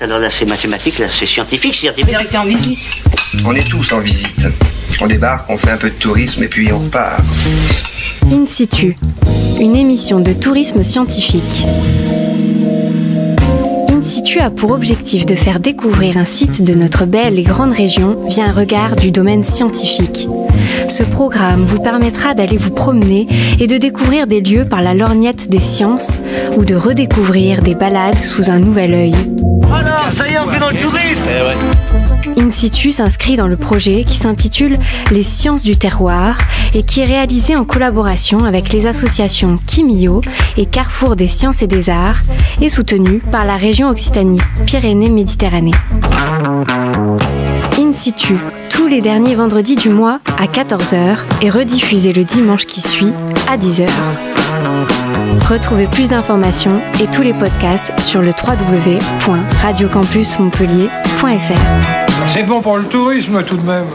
Alors là, c'est mathématique, là, c'est scientifique. T'es en visite. On est tous en visite. On débarque, on fait un peu de tourisme et puis on repart. In situ, une émission de tourisme scientifique. In situ a pour objectif de faire découvrir un site de notre belle et grande région via un regard du domaine scientifique. Ce programme vous permettra d'aller vous promener et de découvrir des lieux par la lorgnette des sciences ou de redécouvrir des balades sous un nouvel œil. Alors, ça y est, on fait dans le tourisme. In situ s'inscrit dans le projet qui s'intitule Les Sciences du Terroir et qui est réalisé en collaboration avec les associations Kimio et Carrefour des Sciences et des Arts et soutenu par la région Occitanie-Pyrénées-Méditerranée. In situ, tous les derniers vendredis du mois à 14h et rediffusé le dimanche qui suit à 10h. Retrouvez plus d'informations et tous les podcasts sur le www.radiocampusmontpellier.fr. C'est bon pour le tourisme tout de même.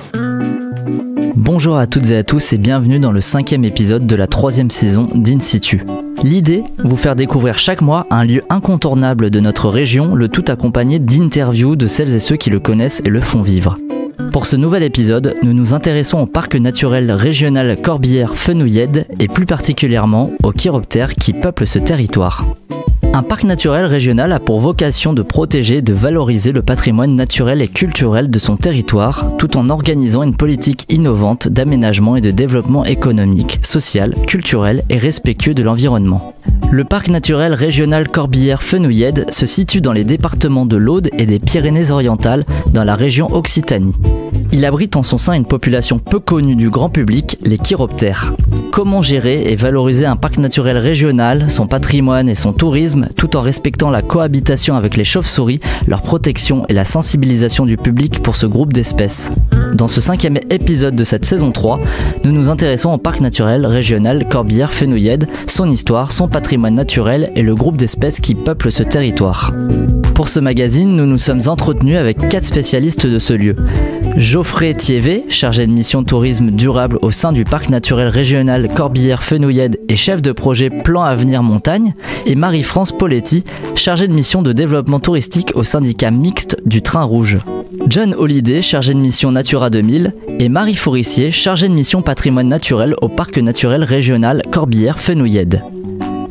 Bonjour à toutes et à tous et bienvenue dans le 5e épisode de la 3e saison d'In situ. L'idée, vous faire découvrir chaque mois un lieu incontournable de notre région, le tout accompagné d'interviews de celles et ceux qui le connaissent et le font vivre. Pour ce nouvel épisode, nous nous intéressons au parc naturel régional Corbière-Fenouillèdes et plus particulièrement aux chiroptères qui peuplent ce territoire. Un parc naturel régional a pour vocation de protéger et de valoriser le patrimoine naturel et culturel de son territoire, tout en organisant une politique innovante d'aménagement et de développement économique, social, culturel et respectueux de l'environnement. Le parc naturel régional Corbière-Fenouillèdes se situe dans les départements de l'Aude et des Pyrénées-Orientales, dans la région Occitanie. Il abrite en son sein une population peu connue du grand public, les chiroptères. Comment gérer et valoriser un parc naturel régional, son patrimoine et son tourisme, tout en respectant la cohabitation avec les chauves-souris, leur protection et la sensibilisation du public pour ce groupe d'espèces. Dans ce 5e épisode de cette saison 3, nous nous intéressons au parc naturel régional Corbière-Fenouillèdes, son histoire, son patrimoine naturel et le groupe d'espèces qui peuplent ce territoire. Pour ce magazine, nous nous sommes entretenus avec 4 spécialistes de ce lieu. Geoffrey Thievé, chargé de mission tourisme durable au sein du parc naturel régional Corbière-Fenouillèdes et chef de projet Plan Avenir Montagne, et Marie-France Poletti, chargée de mission de développement touristique au syndicat mixte du Train Rouge. John Holliday, chargé de mission Natura 2000, et Marie Fourissier, chargée de mission patrimoine naturel au parc naturel régional Corbière-Fenouillèdes.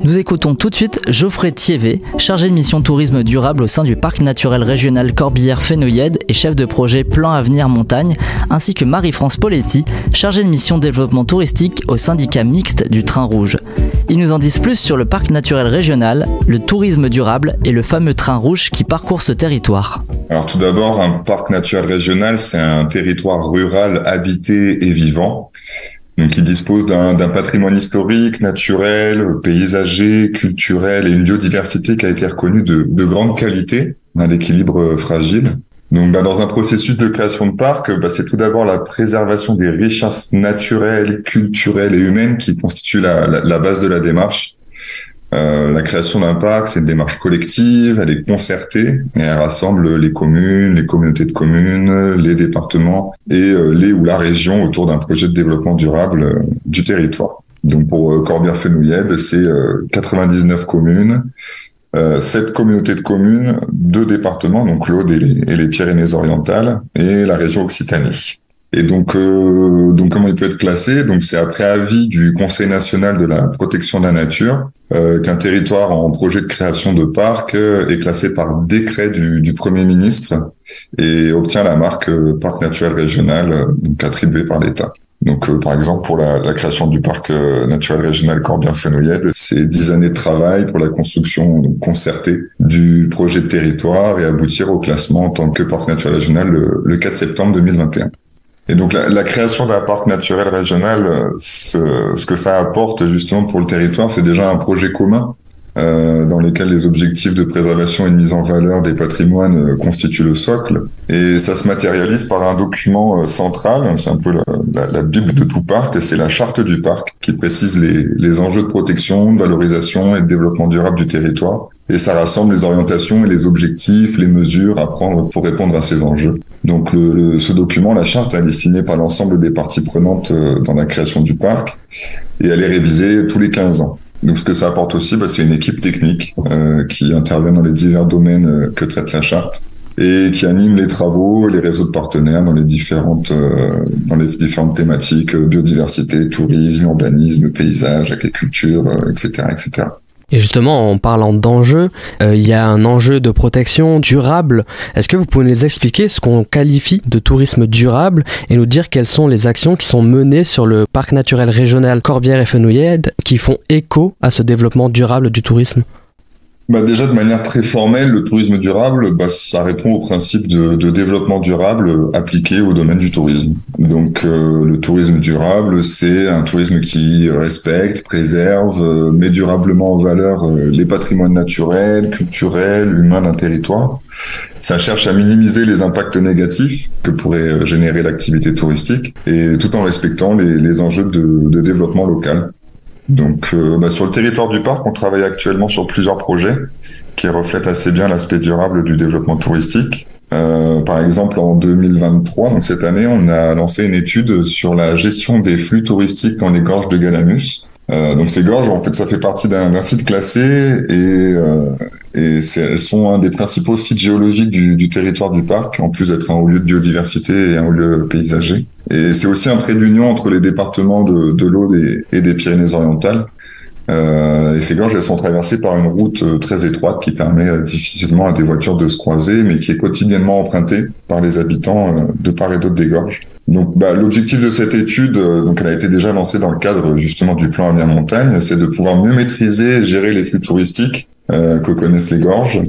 Nous écoutons tout de suite Geoffrey Thievé, chargé de mission tourisme durable au sein du parc naturel régional Corbière-Fenouillèdes et chef de projet Plan Avenir Montagne, ainsi que Marie-France Poletti, chargée de mission développement touristique au syndicat mixte du Train Rouge. Ils nous en disent plus sur le parc naturel régional, le tourisme durable et le fameux Train Rouge qui parcourt ce territoire. Alors tout d'abord, un parc naturel régional, c'est un territoire rural habité et vivant. Donc, il dispose d'un patrimoine historique, naturel, paysager, culturel et une biodiversité qui a été reconnue de grande qualité, un équilibre fragile. Donc, dans un processus de création de parc, c'est tout d'abord la préservation des richesses naturelles, culturelles et humaines qui constituent la base de la démarche. La création d'un parc, c'est une démarche collective, elle est concertée et elle rassemble les communes, les communautés de communes, les départements et les ou la région autour d'un projet de développement durable du territoire. Donc pour Corbière-Fenouillèdes, c'est 99 communes, 7 communautés de communes, 2 départements, donc l'Aude et les Pyrénées-Orientales et la région Occitanie. Et donc comment il peut être classé? Donc c'est après avis du Conseil national de la protection de la nature qu'un territoire en projet de création de parc est classé par décret du Premier ministre et obtient la marque parc naturel régional donc attribuée par l'État. Donc par exemple pour la création du parc naturel régional Corbière-Fenouillèdes, c'est 10 années de travail pour la construction concertée du projet de territoire et aboutir au classement en tant que parc naturel régional le 4 septembre 2021. Et donc la création d'un parc naturel régional, ce que ça apporte justement pour le territoire, c'est déjà un projet commun dans lequel les objectifs de préservation et de mise en valeur des patrimoines constituent le socle. Et ça se matérialise par un document central, c'est un peu la bible de tout parc, c'est la charte du parc qui précise les enjeux de protection, de valorisation et de développement durable du territoire. Et ça rassemble les orientations et les objectifs, les mesures à prendre pour répondre à ces enjeux. Donc ce document, la charte, elle est signée par l'ensemble des parties prenantes dans la création du parc et elle est révisée tous les 15 ans. Donc ce que ça apporte aussi, c'est une équipe technique qui intervient dans les divers domaines que traite la charte et qui anime les travaux, les réseaux de partenaires dans les différentes thématiques, biodiversité, tourisme, urbanisme, paysage, agriculture, etc., etc. Et justement, en parlant d'enjeux, il y a un enjeu de protection durable. Est-ce que vous pouvez nous expliquer ce qu'on qualifie de tourisme durable et nous dire quelles sont les actions qui sont menées sur le parc naturel régional Corbières et Fenouillèdes qui font écho à ce développement durable du tourisme ? Déjà, de manière très formelle, le tourisme durable, ça répond au principe de développement durable appliqué au domaine du tourisme. Donc, le tourisme durable, c'est un tourisme qui respecte, préserve, met durablement en valeur les patrimoines naturels, culturels, humains d'un territoire. Ça cherche à minimiser les impacts négatifs que pourrait générer l'activité touristique et tout en respectant les enjeux de développement local. Donc, sur le territoire du parc, on travaille actuellement sur plusieurs projets qui reflètent assez bien l'aspect durable du développement touristique. Par exemple, en 2023, donc cette année, on a lancé une étude sur la gestion des flux touristiques dans les gorges de Galamus. Donc ces gorges, en fait, ça fait partie d'un site classé et elles sont un des principaux sites géologiques du territoire du parc, en plus d'être un haut lieu de biodiversité et un haut lieu paysager. Et c'est aussi un trait d'union entre les départements de l'Aude et des Pyrénées-Orientales. Et ces gorges, elles sont traversées par une route très étroite qui permet difficilement à des voitures de se croiser, mais qui est quotidiennement empruntée par les habitants de part et d'autre des gorges. Donc, l'objectif de cette étude, donc elle a été déjà lancée dans le cadre justement du plan Avenir Montagne, c'est de pouvoir mieux maîtriser et gérer les flux touristiques que connaissent les gorges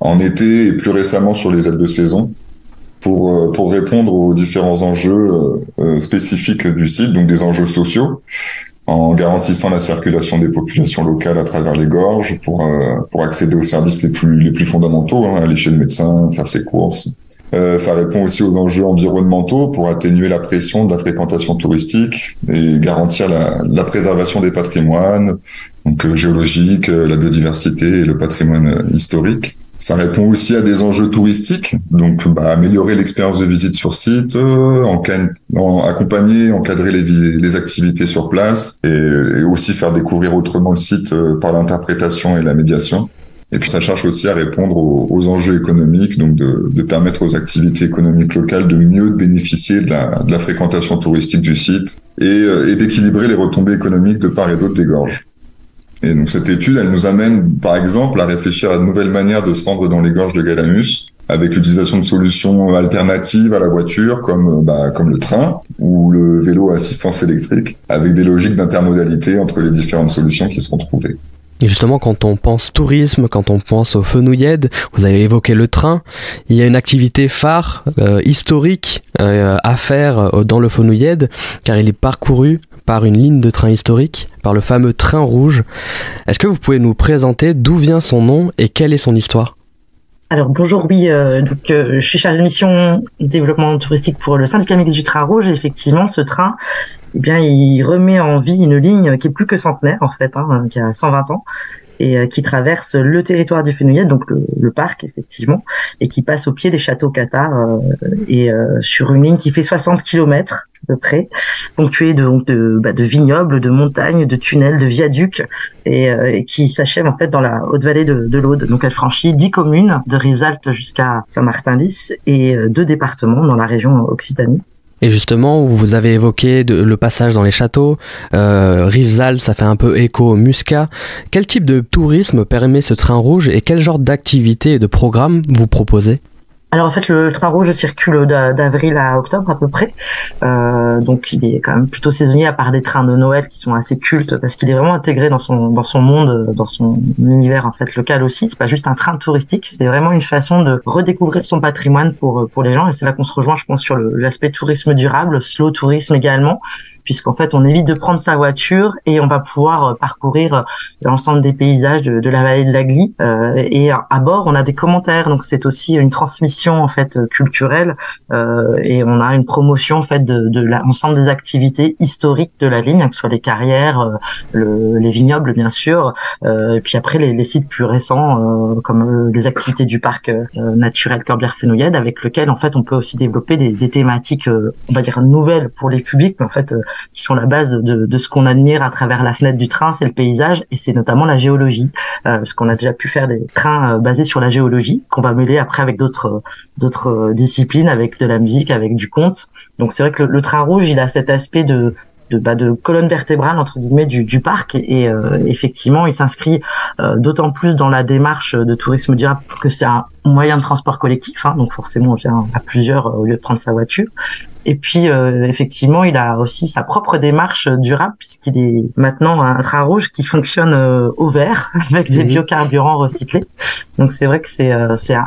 en été et plus récemment sur les aides de saison pour répondre aux différents enjeux spécifiques du site, donc des enjeux sociaux, en garantissant la circulation des populations locales à travers les gorges pour accéder aux services les plus fondamentaux, aller chez le médecin, faire ses courses. Ça répond aussi aux enjeux environnementaux pour atténuer la pression de la fréquentation touristique et garantir la préservation des patrimoines, donc géologiques, la biodiversité et le patrimoine historique. Ça répond aussi à des enjeux touristiques, donc améliorer l'expérience de visite sur site, accompagner, encadrer les activités sur place et aussi faire découvrir autrement le site par l'interprétation et la médiation. Et puis ça cherche aussi à répondre aux enjeux économiques, donc de permettre aux activités économiques locales de mieux bénéficier de la fréquentation touristique du site et d'équilibrer les retombées économiques de part et d'autre des gorges. Et donc cette étude, elle nous amène par exemple à réfléchir à de nouvelles manières de se rendre dans les gorges de Galamus, avec l'utilisation de solutions alternatives à la voiture comme le train ou le vélo à assistance électrique, avec des logiques d'intermodalité entre les différentes solutions qui seront trouvées. Et justement, quand on pense tourisme, quand on pense aux Fenouillèdes, vous avez évoqué le train, il y a une activité phare, historique à faire dans le Fenouillède, car il est parcouru par une ligne de train historique, par le fameux train rouge. Est-ce que vous pouvez nous présenter d'où vient son nom et quelle est son histoire ? Alors bonjour, oui, je suis chargée de mission développement touristique pour le syndicat mixte du train rouge. Et effectivement, ce train, il remet en vie une ligne qui est plus que centenaire en fait, qui a 120 ans et qui traverse le territoire du Fenouillèdes, donc le parc effectivement, et qui passe au pied des châteaux cathares sur une ligne qui fait 60 km à peu près, ponctuée de vignobles, de montagnes, de tunnels, de viaducs et qui s'achève en fait dans la haute vallée de l'Aude. Donc elle franchit 10 communes de Rivesaltes jusqu'à Saint-Martin-Lys et 2 départements dans la région Occitanie. Et justement, vous avez évoqué le passage dans les châteaux, Rivesaltes, ça fait un peu écho au Muscat. Quel type de tourisme permet ce train rouge et quel genre d'activités et de programmes vous proposez ? Alors en fait, le train rouge circule d'avril à octobre à peu près, donc il est quand même plutôt saisonnier à part des trains de Noël qui sont assez cultes parce qu'il est vraiment intégré dans son monde, dans son univers en fait local aussi. C'est pas juste un train touristique, c'est vraiment une façon de redécouvrir son patrimoine pour les gens et c'est là qu'on se rejoint, je pense, sur l'aspect tourisme durable, slow tourisme également. Puisqu'en fait, on évite de prendre sa voiture et on va pouvoir parcourir l'ensemble des paysages de la vallée de la Glie. Et à bord, on a des commentaires, donc c'est aussi une transmission en fait culturelle et on a une promotion en fait de l'ensemble des activités historiques de la ligne, que ce soit les carrières, les vignobles bien sûr, et puis après les sites plus récents comme les activités du parc naturel Corbières-Fenouillèdes, avec lequel en fait on peut aussi développer des thématiques, on va dire nouvelles pour les publics, mais en fait sont la base de ce qu'on admire à travers la fenêtre du train, c'est le paysage et c'est notamment la géologie, parce qu'on a déjà pu faire des trains basés sur la géologie qu'on va mêler après avec d'autres disciplines, avec de la musique, avec du conte. Donc c'est vrai que le train rouge, il a cet aspect de colonne vertébrale entre guillemets du parc et effectivement il s'inscrit d'autant plus dans la démarche de tourisme durable que c'est un moyen de transport collectif, donc forcément on vient à plusieurs au lieu de prendre sa voiture. Et puis effectivement il a aussi sa propre démarche durable puisqu'il est maintenant un train rouge qui fonctionne au vert avec des biocarburants recyclés. Donc c'est vrai que c'est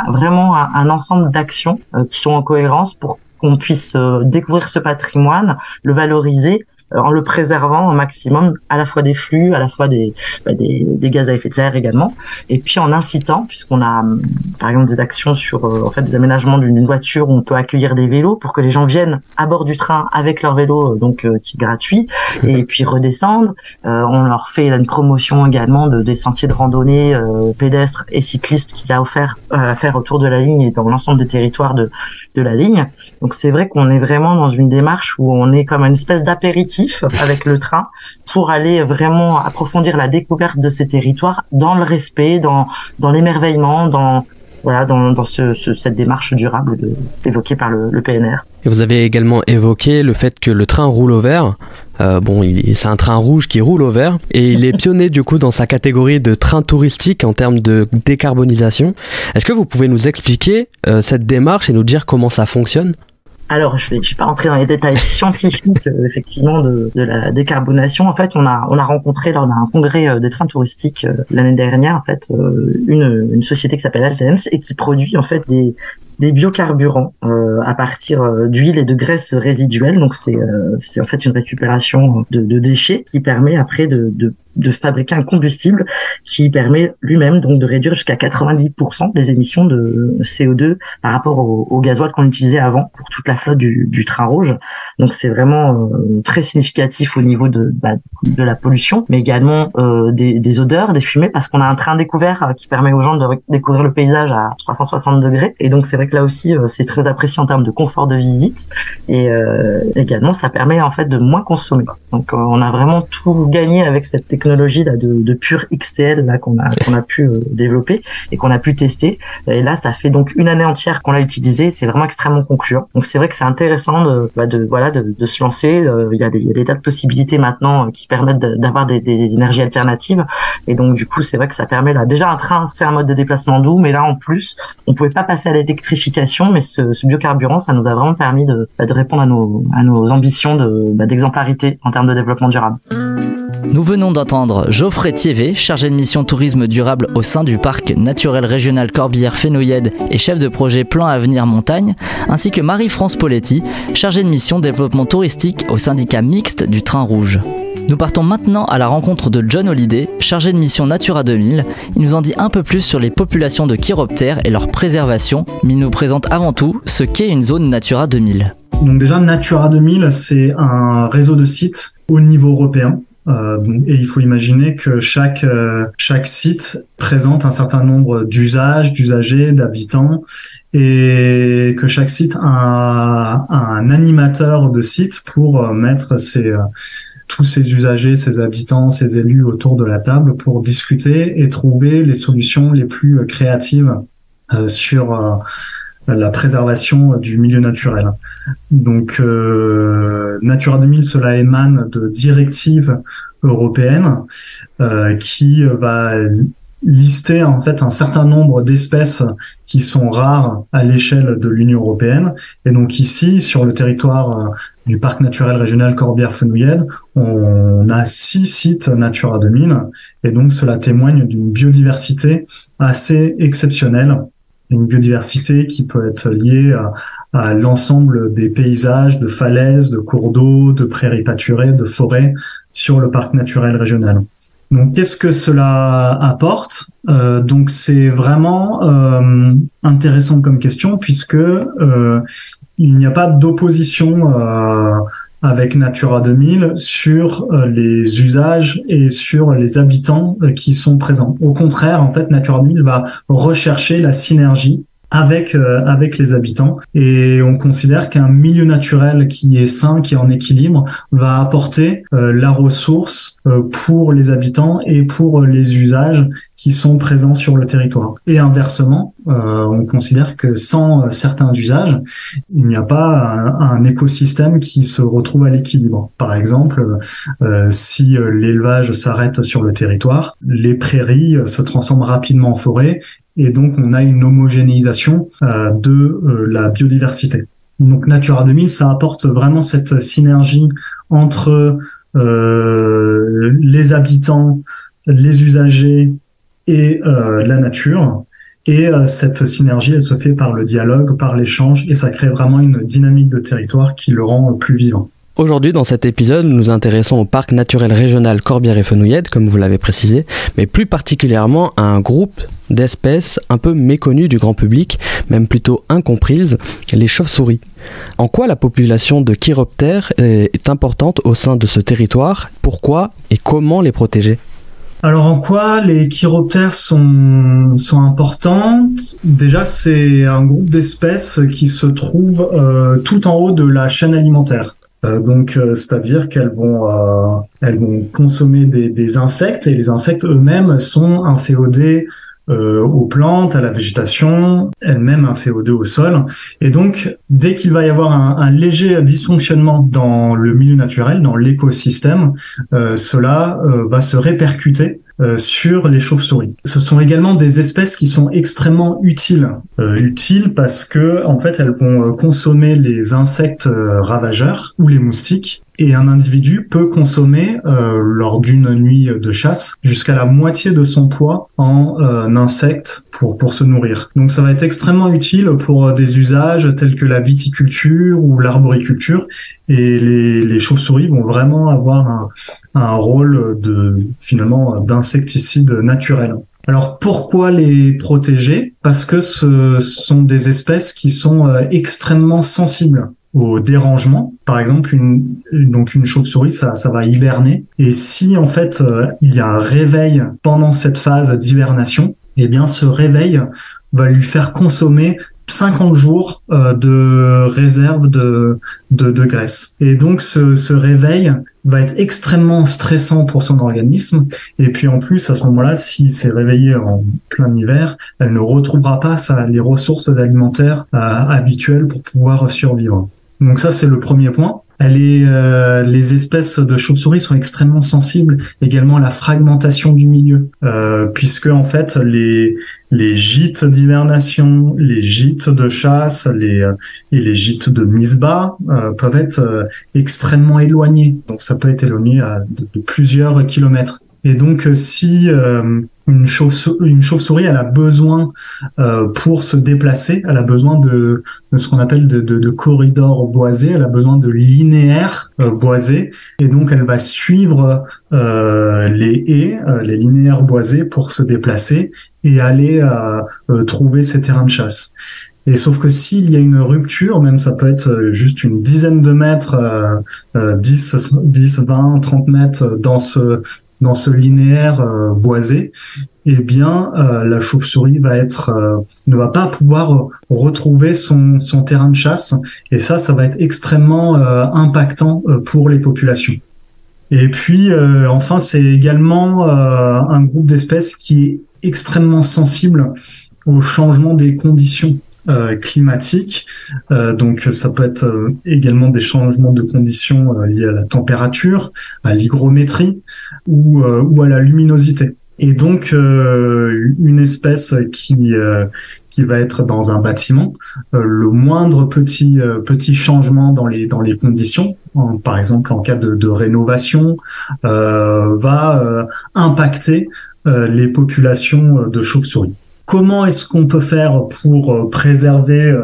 vraiment un ensemble d'actions qui sont en cohérence pour qu'on puisse découvrir ce patrimoine, le valoriser en le préservant au maximum, à la fois des flux, à la fois des gaz à effet de serre également, et puis en incitant, puisqu'on a par exemple des actions sur des aménagements d'une voiture où on peut accueillir des vélos pour que les gens viennent à bord du train avec leur vélo, qui est gratuit, et puis redescendent. On leur fait une promotion également des sentiers de randonnée pédestres et cyclistes qu'il y a offert à faire autour de la ligne et dans l'ensemble des territoires de la ligne. Donc c'est vrai qu'on est vraiment dans une démarche où on est comme une espèce d'apéritif avec le train pour aller vraiment approfondir la découverte de ces territoires dans le respect, dans l'émerveillement, dans cette démarche durable évoquée par le PNR. Et vous avez également évoqué le fait que le train roule au vert. C'est un train rouge qui roule au vert et il est pionnier du coup dans sa catégorie de train touristique en termes de décarbonisation. Est-ce que vous pouvez nous expliquer cette démarche et nous dire comment ça fonctionne ? Alors, je vais pas rentrer dans les détails scientifiques effectivement de la décarbonation. En fait, on a rencontré lors d'un congrès des trains touristiques l'année dernière en fait une société qui s'appelle Altense et qui produit en fait des biocarburants à partir d'huile et de graisse résiduelle. Donc c'est en fait une récupération de déchets qui permet après de fabriquer un combustible qui permet lui-même donc de réduire jusqu'à 90% les émissions de CO2 par rapport au gasoil qu'on utilisait avant pour toute la flotte du train rouge. Donc c'est vraiment très significatif au niveau de la pollution, mais également des odeurs, des fumées, parce qu'on a un train découvert qui permet aux gens de découvrir le paysage à 360 degrés. Et donc c'est vrai que là aussi c'est très apprécié en termes de confort de visite et également ça permet en fait de moins consommer. Donc on a vraiment tout gagné avec cette technologie là de pur XTL là qu'on a pu développer et qu'on a pu tester. Et là ça fait donc une année entière qu'on l'a utilisé, c'est vraiment extrêmement concluant. Donc c'est vrai que c'est intéressant de se lancer. Il y a des tas de possibilités maintenant qui permettent d'avoir des énergies alternatives et donc du coup c'est vrai que ça permet là déjà un train c'est un mode de déplacement doux, mais là en plus on pouvait pas passer à l'électrification, mais ce biocarburant ça nous a vraiment permis de répondre à nos ambitions d'exemplarité en termes de développement durable. Nous venons d'entendre Geoffrey Thievé, chargé de mission tourisme durable au sein du parc naturel régional Corbière-Fenouillèdes et chef de projet Plan Avenir Montagne, ainsi que Marie-France Poletti, chargée de mission développement touristique au syndicat mixte du Train Rouge. Nous partons maintenant à la rencontre de John Holliday, chargé de mission Natura 2000. Il nous en dit un peu plus sur les populations de chiroptères et leur préservation, mais il nous présente avant tout ce qu'est une zone Natura 2000. Donc déjà, Natura 2000, c'est un réseau de sites au niveau européen. Et il faut imaginer que chaque site présente un certain nombre d'usages, d'usagers, d'habitants, et que chaque site a un animateur de site pour mettre tous ces usagers, ces habitants, ces élus autour de la table pour discuter et trouver les solutions les plus créatives sur la préservation du milieu naturel. Donc Natura 2000, cela émane de directives européennes qui va lister en fait un certain nombre d'espèces qui sont rares à l'échelle de l'Union européenne. Et donc ici, sur le territoire du parc naturel régional Corbière-Fenouillèdes, on a 6 sites Natura 2000 et donc cela témoigne d'une biodiversité assez exceptionnelle. Une biodiversité qui peut être liée à l'ensemble des paysages, de falaises, de cours d'eau, de prairies pâturées, de forêts sur le parc naturel régional. Donc, qu'est-ce que cela apporte ? Donc, c'est vraiment intéressant comme question puisque il n'y a pas d'opposition avec Natura 2000 sur les usages et sur les habitants qui sont présents. Au contraire, en fait, Natura 2000 va rechercher la synergie avec les habitants, et on considère qu'un milieu naturel qui est sain, qui est en équilibre, va apporter la ressource pour les habitants et pour les usages qui sont présents sur le territoire. Et inversement, on considère que sans certains usages, il n'y a pas un écosystème qui se retrouve à l'équilibre. Par exemple, si l'élevage s'arrête sur le territoire, les prairies se transforment rapidement en forêt, et donc on a une homogénéisation de la biodiversité. Donc Natura 2000, ça apporte vraiment cette synergie entre les habitants, les usagers et la nature. Et cette synergie, elle se fait par le dialogue, par l'échange, et ça crée vraiment une dynamique de territoire qui le rend plus vivant. Aujourd'hui, dans cet épisode, nous nous intéressons au parc naturel régional Corbière-et-Fenouillèdes, comme vous l'avez précisé, mais plus particulièrement à un groupe d'espèces un peu méconnues du grand public, même plutôt incomprises, les chauves-souris. En quoi la population de chiroptères est importante au sein de ce territoire? Pourquoi et comment les protéger? Alors en quoi les chiroptères sont importantes? Déjà, c'est un groupe d'espèces qui se trouve tout en haut de la chaîne alimentaire. C'est-à-dire qu'elles vont consommer des insectes, et les insectes eux-mêmes sont inféodés aux plantes, à la végétation, elles-mêmes inféodées au sol. Et donc, dès qu'il va y avoir un léger dysfonctionnement dans le milieu naturel, dans l'écosystème, cela va se répercuter sur les chauves-souris. Ce sont également des espèces qui sont extrêmement utiles. Utiles parce que, en fait, elles vont consommer les insectes ravageurs ou les moustiques. Et un individu peut consommer, lors d'une nuit de chasse, jusqu'à la moitié de son poids en insectes pour se nourrir. Donc ça va être extrêmement utile pour des usages tels que la viticulture ou l'arboriculture. Et les chauves-souris vont vraiment avoir un rôle finalement d'insecticide naturel. Alors pourquoi les protéger? Parce que ce sont des espèces qui sont extrêmement sensibles au dérangement. Par exemple, une chauve-souris, ça va hiberner. Et si en fait il y a un réveil pendant cette phase d'hibernation, eh bien ce réveil va lui faire consommer 50 jours de réserve de graisse. Et donc ce réveil va être extrêmement stressant pour son organisme. Et puis en plus, à ce moment-là, si c'est réveillé en plein hiver, elle ne retrouvera pas les ressources alimentaires habituelles pour pouvoir survivre. Donc ça, c'est le premier point. Les espèces de chauves-souris sont extrêmement sensibles également à la fragmentation du milieu, puisque en fait les gîtes d'hivernation, les gîtes de chasse, et les gîtes de mise-bas peuvent être extrêmement éloignés. Donc ça peut être éloigné de plusieurs kilomètres. Et donc si une chauve-souris, elle a besoin pour se déplacer, elle a besoin de ce qu'on appelle de corridors boisés, elle a besoin de linéaires boisés, et donc elle va suivre les haies, les linéaires boisés pour se déplacer et aller trouver ses terrains de chasse. Et sauf que s'il y a une rupture, même ça peut être juste une dizaine de mètres, 10, 20, 30 mètres dans ce linéaire boisé, eh bien la chauve-souris ne va pas pouvoir retrouver son terrain de chasse, et ça va être extrêmement impactant pour les populations. Et puis enfin, c'est également un groupe d'espèces qui est extrêmement sensible au changement des conditions climatiques. Donc ça peut être également des changements de conditions liés à la température, à l'hygrométrie ou à la luminosité. Et donc une espèce qui va être dans un bâtiment, le moindre petit changement dans les conditions, par exemple en cas de rénovation, va impacter les populations de chauves-souris. Comment est-ce qu'on peut faire pour préserver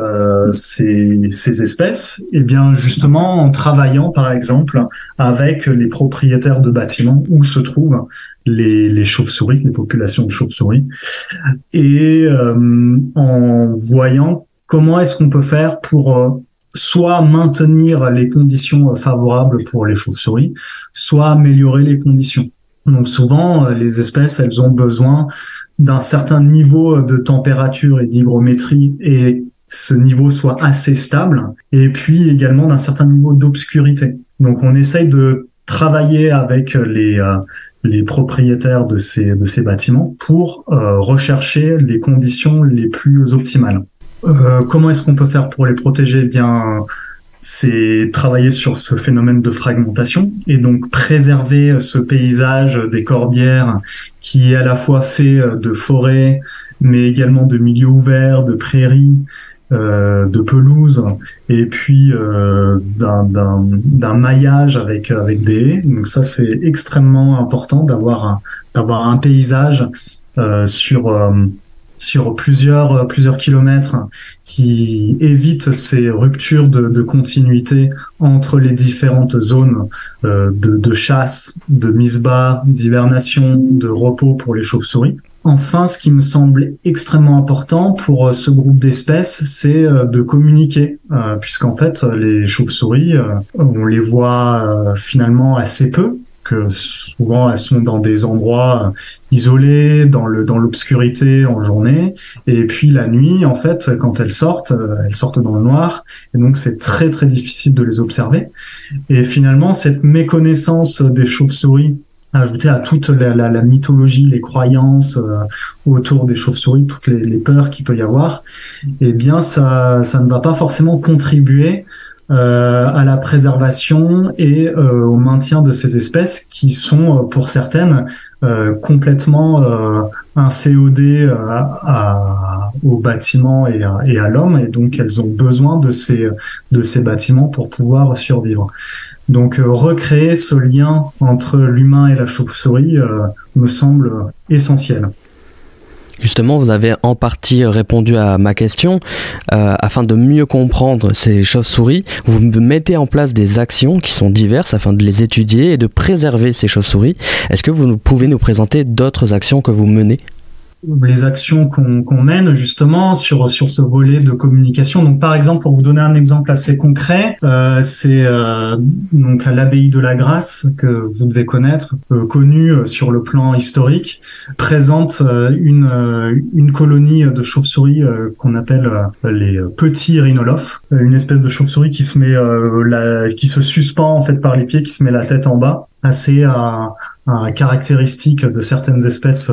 ces espèces? Eh bien, justement, en travaillant, par exemple, avec les propriétaires de bâtiments où se trouvent les chauves-souris, les populations de chauves-souris, et en voyant comment est-ce qu'on peut faire pour soit maintenir les conditions favorables pour les chauves-souris, soit améliorer les conditions. Donc souvent, les espèces, elles ont besoin d'un certain niveau de température et d'hygrométrie et ce niveau soit assez stable, et puis également d'un certain niveau d'obscurité. Donc on essaye de travailler avec les propriétaires de ces bâtiments pour rechercher les conditions les plus optimales. Comment est-ce qu'on peut faire pour les protéger? Eh bien, c'est travailler sur ce phénomène de fragmentation et donc préserver ce paysage des Corbières qui est à la fois fait de forêts, mais également de milieux ouverts, de prairies, de pelouses, et puis d'un maillage avec des haies. Donc ça, c'est extrêmement important d'avoir un paysage sur plusieurs kilomètres qui évite ces ruptures de continuité entre les différentes zones de chasse, de mise bas, d'hibernation, de repos pour les chauves-souris. Enfin, ce qui me semble extrêmement important pour ce groupe d'espèces, c'est de communiquer, puisqu'en fait, les chauves-souris, on les voit finalement assez peu, que souvent elles sont dans des endroits isolés, dans l'obscurité en journée, et puis la nuit, en fait, quand elles sortent dans le noir, et donc c'est très très difficile de les observer. Et finalement, cette méconnaissance des chauves-souris, ajouté à toute la mythologie, les croyances autour des chauves-souris, toutes les peurs qu'il peut y avoir, eh bien ça ne va pas forcément contribuer à la préservation et au maintien de ces espèces qui sont pour certaines complètement inféodées aux bâtiments et à l'homme, et donc elles ont besoin de ces bâtiments pour pouvoir survivre. Donc recréer ce lien entre l'humain et la chauve-souris me semble essentiel. Justement, vous avez en partie répondu à ma question. Afin de mieux comprendre ces chauves-souris, vous mettez en place des actions qui sont diverses afin de les étudier et de préserver ces chauves-souris. Est-ce que vous pouvez nous présenter d'autres actions que vous menez ? Les actions qu'on mène justement sur ce volet de communication. Donc par exemple, pour vous donner un exemple assez concret, c'est donc à l'abbaye de la Grâce, que vous devez connaître, connue sur le plan historique, présente une colonie de chauves-souris qu'on appelle les petits rhinolophes, une espèce de chauve-souris qui se suspend en fait par les pieds, qui se met la tête en bas, assez caractéristique de certaines espèces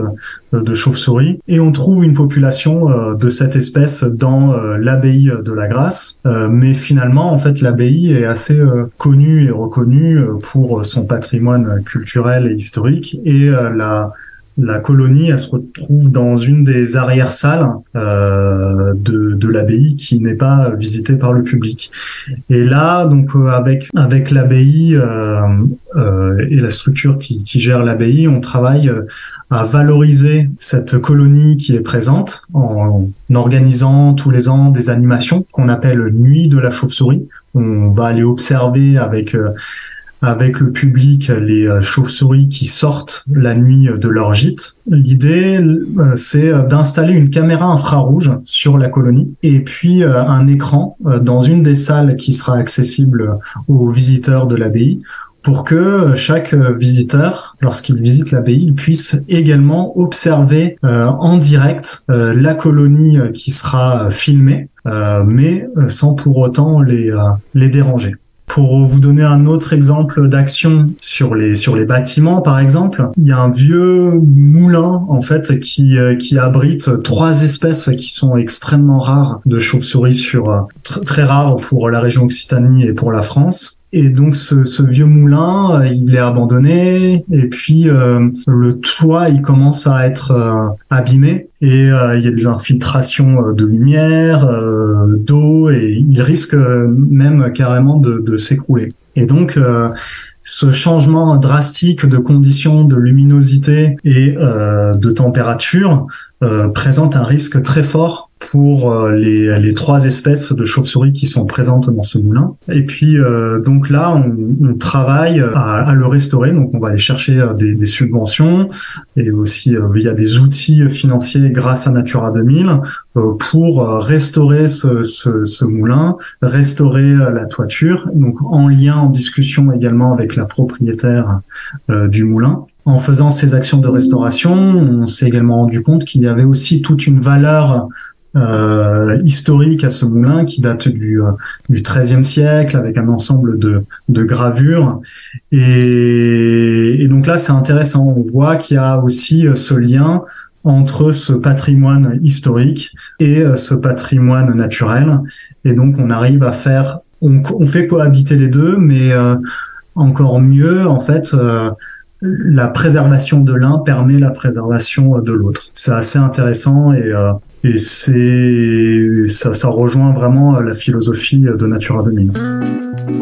de chauves-souris, et on trouve une population de cette espèce dans l'abbaye de la Grâce, mais finalement en fait l'abbaye est assez connue et reconnue pour son patrimoine culturel et historique, et la colonie, elle se retrouve dans une des arrière-salles de l'abbaye qui n'est pas visitée par le public. Et là, donc avec l'abbaye et la structure qui gère l'abbaye, on travaille à valoriser cette colonie qui est présente en organisant tous les ans des animations qu'on appelle Nuit de la chauve-souris. On va aller observer avec le public les chauves-souris qui sortent la nuit de leur gîte. L'idée, c'est d'installer une caméra infrarouge sur la colonie et puis un écran dans une des salles qui sera accessible aux visiteurs de l'abbaye, pour que chaque visiteur, lorsqu'il visite l'abbaye, il puisse également observer en direct la colonie qui sera filmée, mais sans pour autant les déranger. Pour vous donner un autre exemple d'action sur les bâtiments, par exemple, il y a un vieux moulin en fait qui abrite 3 espèces qui sont extrêmement rares de chauves-souris très rares pour la région Occitanie et pour la France. Et donc ce vieux moulin, il est abandonné, et puis le toit il commence à être abîmé, et il y a des infiltrations de lumière, d'eau, et il risque même carrément de s'écrouler. Et donc ce changement drastique de conditions de luminosité et de température présente un risque très fort pour les 3 espèces de chauves-souris qui sont présentes dans ce moulin. Et puis donc là, on travaille à le restaurer. Donc on va aller chercher des subventions et aussi via des outils financiers grâce à Natura 2000 pour restaurer ce moulin, restaurer la toiture. Donc en lien, en discussion également avec la propriétaire du moulin. En faisant ces actions de restauration, on s'est également rendu compte qu'il y avait aussi toute une valeur historique à ce moulin qui date du XIIIe siècle avec un ensemble de gravures et donc là c'est intéressant, on voit qu'il y a aussi ce lien entre ce patrimoine historique et ce patrimoine naturel et donc on arrive à faire on fait cohabiter les deux mais encore mieux en fait la préservation de l'un permet la préservation de l'autre. C'est assez intéressant et ça rejoint vraiment la philosophie de Natura 2000.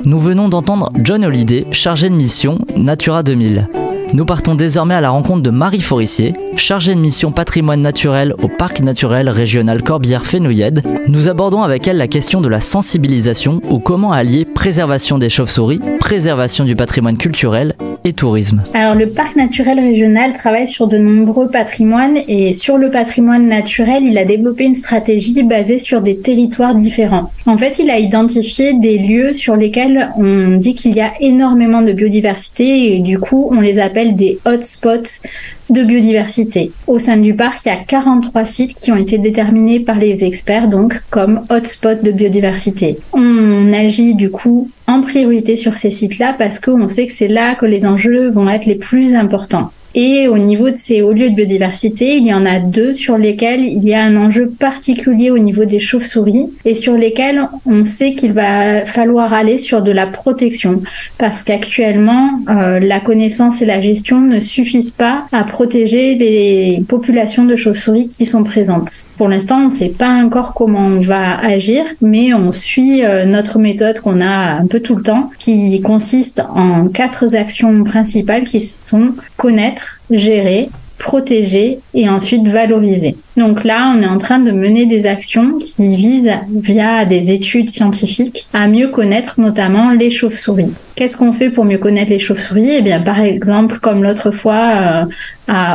Nous venons d'entendre John Holliday, chargé de mission Natura 2000. Nous partons désormais à la rencontre de Marie Forissier, chargée de mission patrimoine naturel au Parc naturel régional Corbière-Fenouillèdes. Nous abordons avec elle la question de la sensibilisation ou comment allier préservation des chauves-souris, préservation du patrimoine culturel et tourisme. Alors le Parc naturel régional travaille sur de nombreux patrimoines et sur le patrimoine naturel, il a développé une stratégie basée sur des territoires différents. En fait, il a identifié des lieux sur lesquels on dit qu'il y a énormément de biodiversité et du coup, on les appelle des hotspots de biodiversité. Au sein du parc, il y a 43 sites qui ont été déterminés par les experts donc comme hotspots de biodiversité. On agit du coup en priorité sur ces sites-là parce qu'on sait que c'est là que les enjeux vont être les plus importants. Et au niveau de ces hauts lieux de biodiversité, il y en a 2 sur lesquels il y a un enjeu particulier au niveau des chauves-souris et sur lesquels on sait qu'il va falloir aller sur de la protection parce qu'actuellement, la connaissance et la gestion ne suffisent pas à protéger les populations de chauves-souris qui sont présentes. Pour l'instant, on ne sait pas encore comment on va agir, mais on suit notre méthode qu'on a un peu tout le temps qui consiste en 4 actions principales qui sont connaître, gérer, protéger et ensuite valoriser. Donc là, on est en train de mener des actions qui visent, via des études scientifiques, à mieux connaître notamment les chauves-souris. Qu'est-ce qu'on fait pour mieux connaître les chauves-souris ? Eh bien, par exemple, comme l'autre fois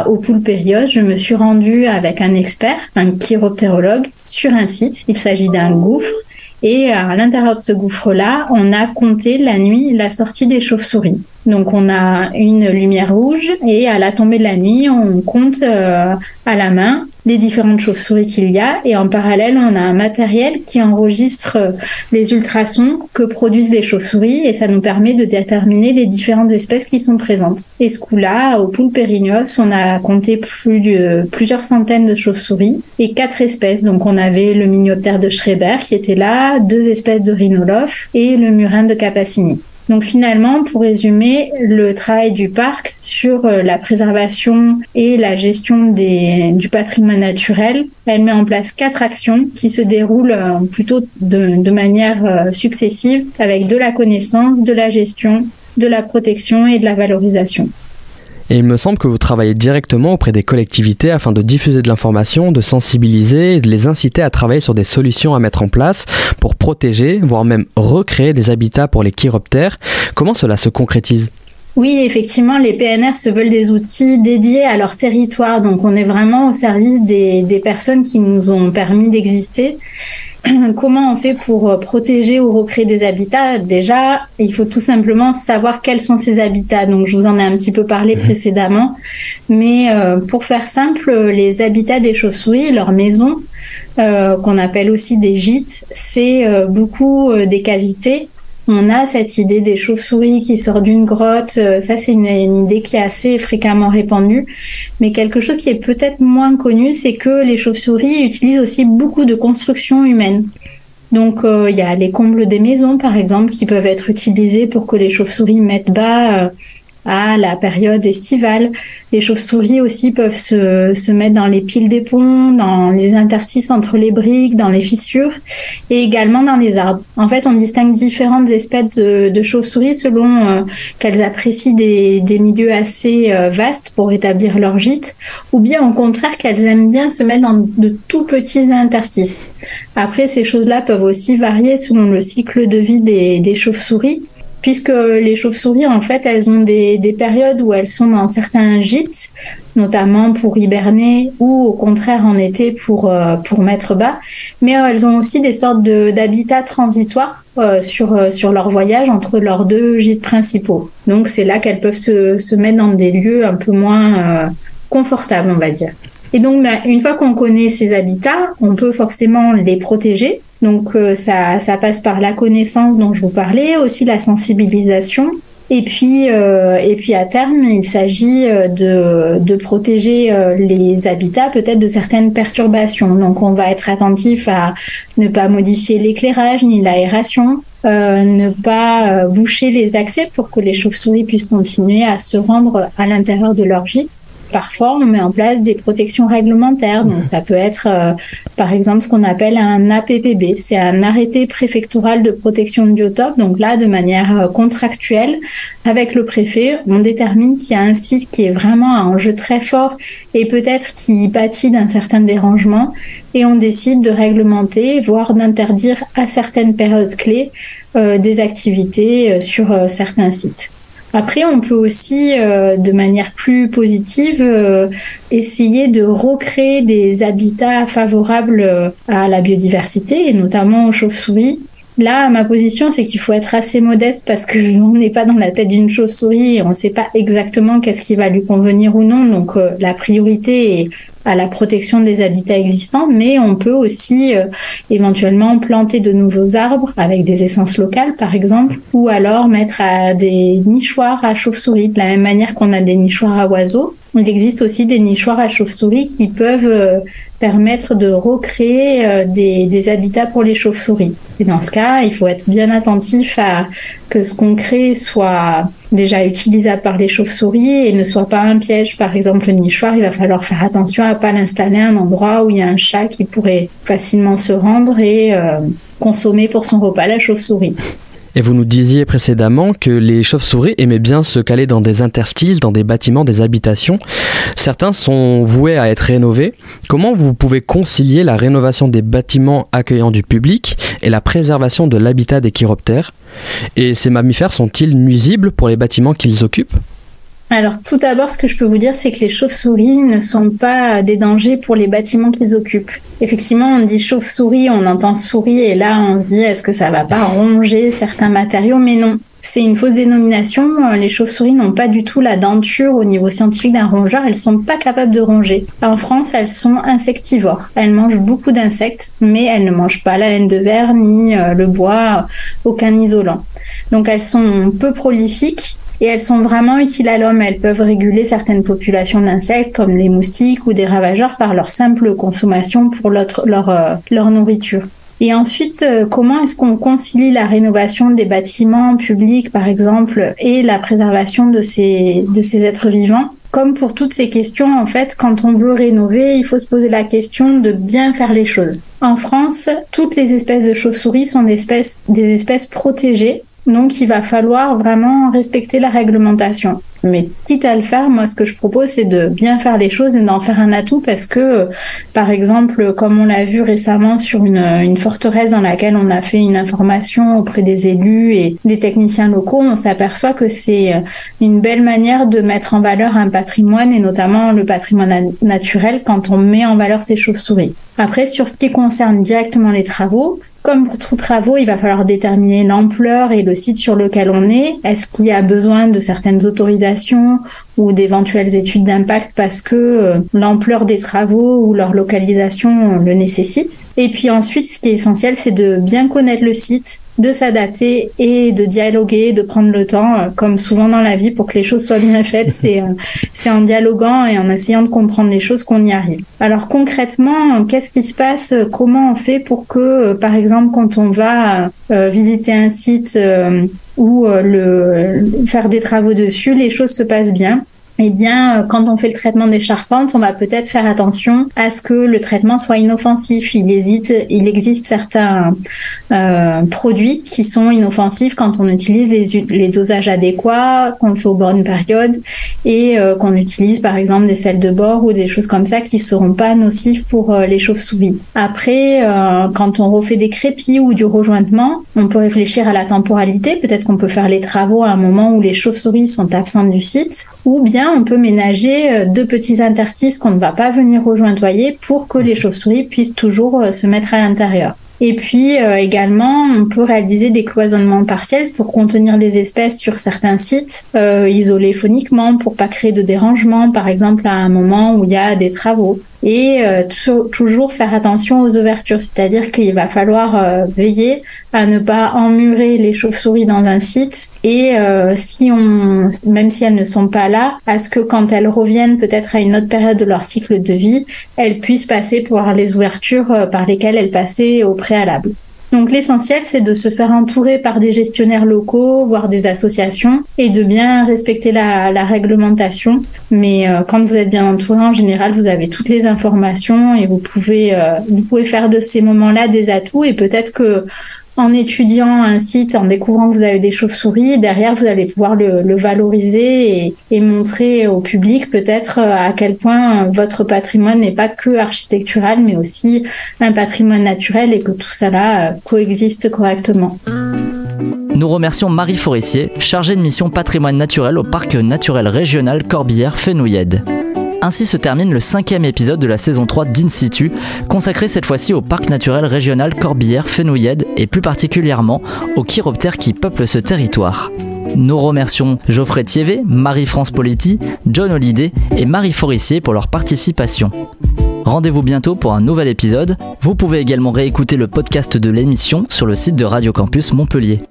au Poulpérios, je me suis rendue avec un expert, un chiroptérologue, sur un site. Il s'agit d'un gouffre. Et à l'intérieur de ce gouffre-là, on a compté la nuit la sortie des chauves-souris. Donc on a une lumière rouge et à la tombée de la nuit, on compte à la main les différentes chauves-souris qu'il y a et en parallèle, on a un matériel qui enregistre les ultrasons que produisent les chauves-souris et ça nous permet de déterminer les différentes espèces qui sont présentes. Et ce coup-là, au Poulpérios, on a compté plusieurs centaines de chauves-souris et 4 espèces. Donc on avait le Minioptère de Schreiber qui était là, 2 espèces de rhinolophes et le murin de Capassini. Donc finalement, pour résumer, le travail du parc sur la préservation et la gestion du patrimoine naturel, elle met en place 4 actions qui se déroulent plutôt de manière successive avec de la connaissance, de la gestion, de la protection et de la valorisation. Et il me semble que vous travaillez directement auprès des collectivités afin de diffuser de l'information, de sensibiliser et de les inciter à travailler sur des solutions à mettre en place pour protéger, voire même recréer des habitats pour les chiroptères. Comment cela se concrétise ? Oui, effectivement, les PNR se veulent des outils dédiés à leur territoire. Donc, on est vraiment au service des personnes qui nous ont permis d'exister. Comment on fait pour protéger ou recréer des habitats ? Déjà, il faut tout simplement savoir quels sont ces habitats. Donc, je vous en ai un petit peu parlé précédemment. Mais pour faire simple, les habitats des chauves-souris, leurs maisons, qu'on appelle aussi des gîtes, c'est beaucoup des cavités. On a cette idée des chauves-souris qui sortent d'une grotte. Ça, c'est une idée qui est assez fréquemment répandue. Mais quelque chose qui est peut-être moins connu, c'est que les chauves-souris utilisent aussi beaucoup de constructions humaines. Donc, il y a les combles des maisons, par exemple, qui peuvent être utilisés pour que les chauves-souris mettent bas à la période estivale. Les chauves-souris aussi peuvent se mettre dans les piles des ponts, dans les interstices entre les briques, dans les fissures et également dans les arbres. En fait, on distingue différentes espèces de chauves-souris selon qu'elles apprécient des milieux assez vastes pour établir leur gîte, ou bien au contraire qu'elles aiment bien se mettre dans de tout petits interstices. Après, ces choses-là peuvent aussi varier selon le cycle de vie des chauves-souris, puisque les chauves-souris, en fait, elles ont des périodes où elles sont dans certains gîtes, notamment pour hiberner ou au contraire en été pour mettre bas. Mais elles ont aussi des sortes d'habitats transitoires sur leur voyage entre leurs 2 gîtes principaux. Donc c'est là qu'elles peuvent se mettre dans des lieux un peu moins confortables, on va dire. Et donc, une fois qu'on connaît ces habitats, on peut forcément les protéger. Donc, ça passe par la connaissance dont je vous parlais, aussi la sensibilisation. Et puis à terme, il s'agit de protéger les habitats peut-être de certaines perturbations. Donc, on va être attentif à ne pas modifier l'éclairage ni l'aération, ne pas boucher les accès pour que les chauves-souris puissent continuer à se rendre à l'intérieur de leur gîte. Parfois, on met en place des protections réglementaires. Donc, ça peut être, par exemple, ce qu'on appelle un APPB. C'est un arrêté préfectoral de protection de biotope. Donc là, de manière contractuelle, avec le préfet, on détermine qu'il y a un site qui est vraiment à enjeu très fort et peut-être qui pâtit d'un certain dérangement. Et on décide de réglementer, voire d'interdire à certaines périodes clés des activités sur certains sites. Après, on peut aussi, de manière plus positive, essayer de recréer des habitats favorables à la biodiversité, et notamment aux chauves-souris. Là, ma position, c'est qu'il faut être assez modeste parce qu'on n'est pas dans la tête d'une chauve-souris et on ne sait pas exactement qu'est-ce qui va lui convenir ou non. Donc, la priorité est à la protection des habitats existants, mais on peut aussi éventuellement planter de nouveaux arbres avec des essences locales, par exemple, ou alors mettre des nichoirs à chauves-souris, de la même manière qu'on a des nichoirs à oiseaux. Il existe aussi des nichoirs à chauves-souris qui peuvent permettre de recréer des habitats pour les chauves-souris. Et dans ce cas, il faut être bien attentif à que ce qu'on crée soit déjà utilisable par les chauves-souris et ne soit pas un piège. Par exemple, le nichoir, il va falloir faire attention à pas l'installer à un endroit où il y a un chat qui pourrait facilement se rendre et consommer pour son repas la chauve-souris. Et vous nous disiez précédemment que les chauves-souris aimaient bien se caler dans des interstices, dans des bâtiments, des habitations. Certains sont voués à être rénovés. Comment vous pouvez concilier la rénovation des bâtiments accueillant du public et la préservation de l'habitat des chiroptères ? Et ces mammifères sont-ils nuisibles pour les bâtiments qu'ils occupent ? Alors tout d'abord, ce que je peux vous dire, c'est que les chauves-souris ne sont pas des dangers pour les bâtiments qu'ils occupent. Effectivement, on dit chauve-souris, on entend souris et là on se dit est-ce que ça va pas ronger certains matériaux ? Mais non, c'est une fausse dénomination. Les chauves-souris n'ont pas du tout la denture au niveau scientifique d'un rongeur, elles sont pas capables de ronger. En France, elles sont insectivores. Elles mangent beaucoup d'insectes, mais elles ne mangent pas la laine de verre, ni le bois, aucun isolant. Donc elles sont peu prolifiques. Et elles sont vraiment utiles à l'homme. Elles peuvent réguler certaines populations d'insectes comme les moustiques ou des ravageurs par leur simple consommation pour leur nourriture. Et ensuite, comment est-ce qu'on concilie la rénovation des bâtiments publics, par exemple, et la préservation de ces êtres vivants ? Comme pour toutes ces questions, en fait, quand on veut rénover, il faut se poser la question de bien faire les choses. En France, toutes les espèces de chauves-souris sont des espèces protégées. Donc, il va falloir vraiment respecter la réglementation. Mais quitte à le faire, moi, ce que je propose, c'est de bien faire les choses et d'en faire un atout parce que, par exemple, comme on l'a vu récemment sur une forteresse dans laquelle on a fait une information auprès des élus et des techniciens locaux, on s'aperçoit que c'est une belle manière de mettre en valeur un patrimoine et notamment le patrimoine naturel quand on met en valeur ces chauves-souris. Après, sur ce qui concerne directement les travaux, comme pour tous travaux, il va falloir déterminer l'ampleur et le site sur lequel on est. Est-ce qu'il y a besoin de certaines autorisations ou d'éventuelles études d'impact parce que l'ampleur des travaux ou leur localisation le nécessite. Et puis ensuite, ce qui est essentiel, c'est de bien connaître le site, de s'adapter et de dialoguer, de prendre le temps, comme souvent dans la vie, pour que les choses soient bien faites. C'est en dialoguant et en essayant de comprendre les choses qu'on y arrive. Alors concrètement, qu'est-ce qui se passe ? Comment on fait pour que, par exemple, quand on va visiter un site ou faire des travaux dessus, les choses se passent bien. Eh bien, quand on fait le traitement des charpentes, on va peut-être faire attention à ce que le traitement soit inoffensif. Il existe certains produits qui sont inoffensifs quand on utilise les dosages adéquats, qu'on le fait aux bonnes périodes et qu'on utilise par exemple des sels de bore ou des choses comme ça qui seront pas nocifs pour les chauves-souris. Après, quand on refait des crépis ou du rejointement, on peut réfléchir à la temporalité. Peut-être qu'on peut faire les travaux à un moment où les chauves-souris sont absentes du site, ou bien on peut ménager 2 petits interstices qu'on ne va pas venir rejointoyer pour que les chauves-souris puissent toujours se mettre à l'intérieur. Et puis également, on peut réaliser des cloisonnements partiels pour contenir les espèces sur certains sites, isolés phoniquement pour pas créer de dérangement, par exemple à un moment où il y a des travaux. Et toujours faire attention aux ouvertures, c'est-à-dire qu'il va falloir veiller à ne pas emmurer les chauves-souris dans un site et même si elles ne sont pas là, à ce que quand elles reviennent peut-être à une autre période de leur cycle de vie, elles puissent passer par les ouvertures par lesquelles elles passaient au préalable. Donc l'essentiel, c'est de se faire entourer par des gestionnaires locaux, voire des associations, et de bien respecter la réglementation. Mais quand vous êtes bien entouré, en général, vous avez toutes les informations et vous pouvez faire de ces moments-là des atouts. Et peut-être que en étudiant un site, en découvrant que vous avez des chauves-souris, derrière vous allez pouvoir le valoriser et montrer au public peut-être à quel point votre patrimoine n'est pas que architectural, mais aussi un patrimoine naturel et que tout ça là coexiste correctement. Nous remercions Marie Forissier, chargée de mission patrimoine naturel au parc naturel régional Corbière-Fenouillèdes. Ainsi se termine le 5e épisode de la saison 3 d'In Situ, consacré cette fois-ci au parc naturel régional Corbière-Fenouillèdes et plus particulièrement aux chiroptères qui peuplent ce territoire. Nous remercions Geoffrey Thievé, Marie-France Politi, John Holliday et Marie Forissier pour leur participation. Rendez-vous bientôt pour un nouvel épisode. Vous pouvez également réécouter le podcast de l'émission sur le site de Radio Campus Montpellier.